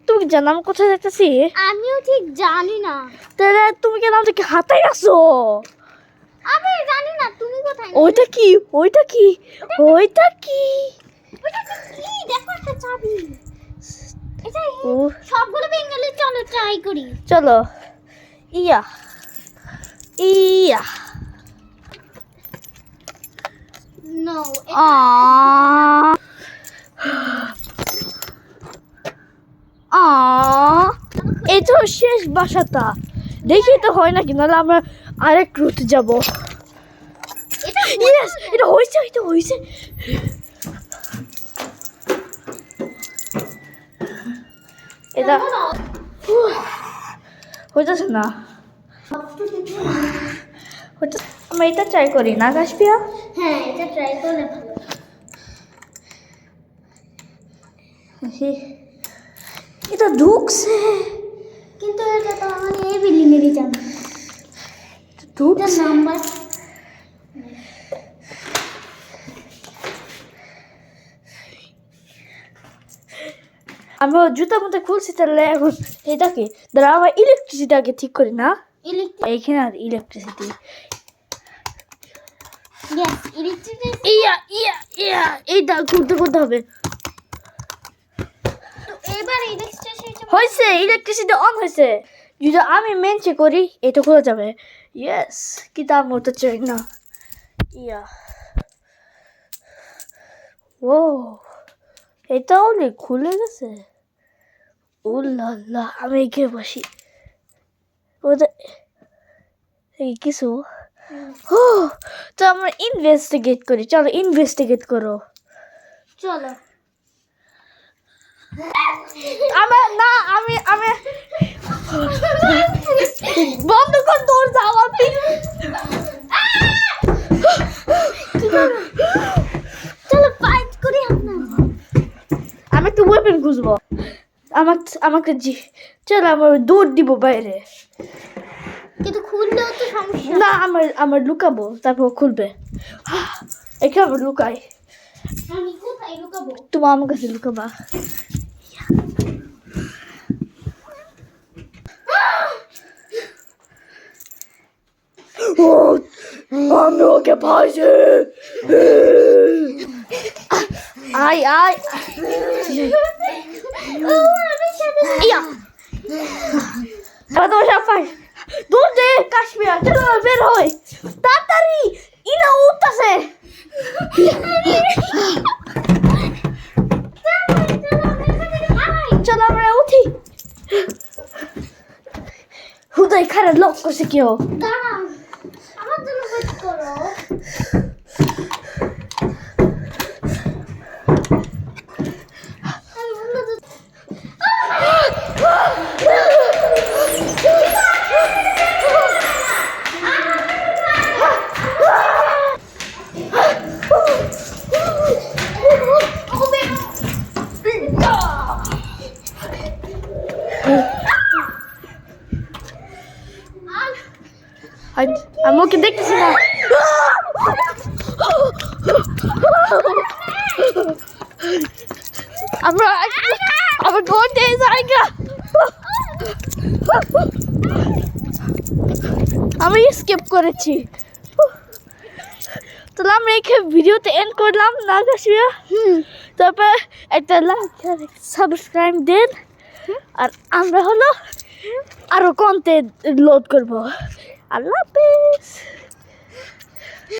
তুমি কি জানো আমি কোথায় যাইতেছি? আমিও ঠিক জানি না। তাহলে তুমি কেন আমাকে হাতাই আসো? আমি জানি না তুমি কোথায়। ওইটা কি? ওইটা কি? ওইটা কি? ওটা কি? দেখো একটা চাবি। এটা ও সবগুলো বেঙ্গলি, চলো ট্রাই করি। চলো। ইয়া ইয়া নো আ আ এই তো শেষ বাসাটা। দেখি তো হয় নাকি, নাহলে আমরা আরেক রুট যাবো। এটা ইয়েস, এটা হয়েছে, এটা হয়েছে। এটা হইতেছে না। আমরা এটা ট্রাই করি না কাশপিয়া? হ্যাঁ, এটা ট্রাই করলে ভালো। এটা ঢুকছে, কিন্তু এটা তো মানে এই বিল্ডিং এরই জানা। এটা ঢুকছে। নাম্বার আমরা জুতা মতো খুলছি, তাহলে এখন এটা কি? দাঁড়া, আবার ইলেকট্রিসিটি আগে ঠিক করি না। এইখানে আর electricity. Yes, electricity. Yeah yeah yeah এইটা করতে করতে হবে। তো এবার ইলেকট্রিসিটি হয়েছে, ইলেকট্রিসিটি অন হয়েছে। যদি আমি মেনচে করি এটা খোলা যাবে। ইয়েস, কিন্তু আমি ওটা চাই না। ইয়া ও, এটা অনেক খুলে গেছে। ও লা, আমি এগিয়ে বসি। ওদের এই কিছু। ও, তো আমরা ইনভেস্টিগেট করি। চলো ইনভেস্টিগেট করো। চলো। আমি বন্ধ কর দরজা। চলো ফাইট করি আমরা। আমি একটু ওয়েপন খুঁজবো। আমাকে চলো আমার দৌড় দিব বাইরে। কিন্তু খুললেও তো সমস্যা। না, আমার লুকাবো, তারপর খুলবে। এখানে আমার লুকাই। আমি কোথায় লুকাবো? তুমি আমার কাছে লুকাবা। আমি ওকে পাইছি। আয় আয়। ইয়া তোমার সব পাই। দূর দে কাশ্মীর, চলো বের হয় তাড়াতাড়ি। ইনা উঠতেছে। চলো আমরা উঠি। হুদাই খারাপ লক করছে কেউ। দাঁড়াও, আমার জন্য ওয়েট করো। আমি ওকে দেখতেছি না। আমরা ঘুরতে জায়গা। আমি স্কিপ করেছি। তাহলে আমরা এখানে ভিডিওতে এন্ড করলাম না কাশিয়া? তারপর একটা লাইক আর সাবস্ক্রাইব দেন। আর আমরা হলো আরো কন্টেন্ট লোড করবো। আল্লাহ হাফেজ।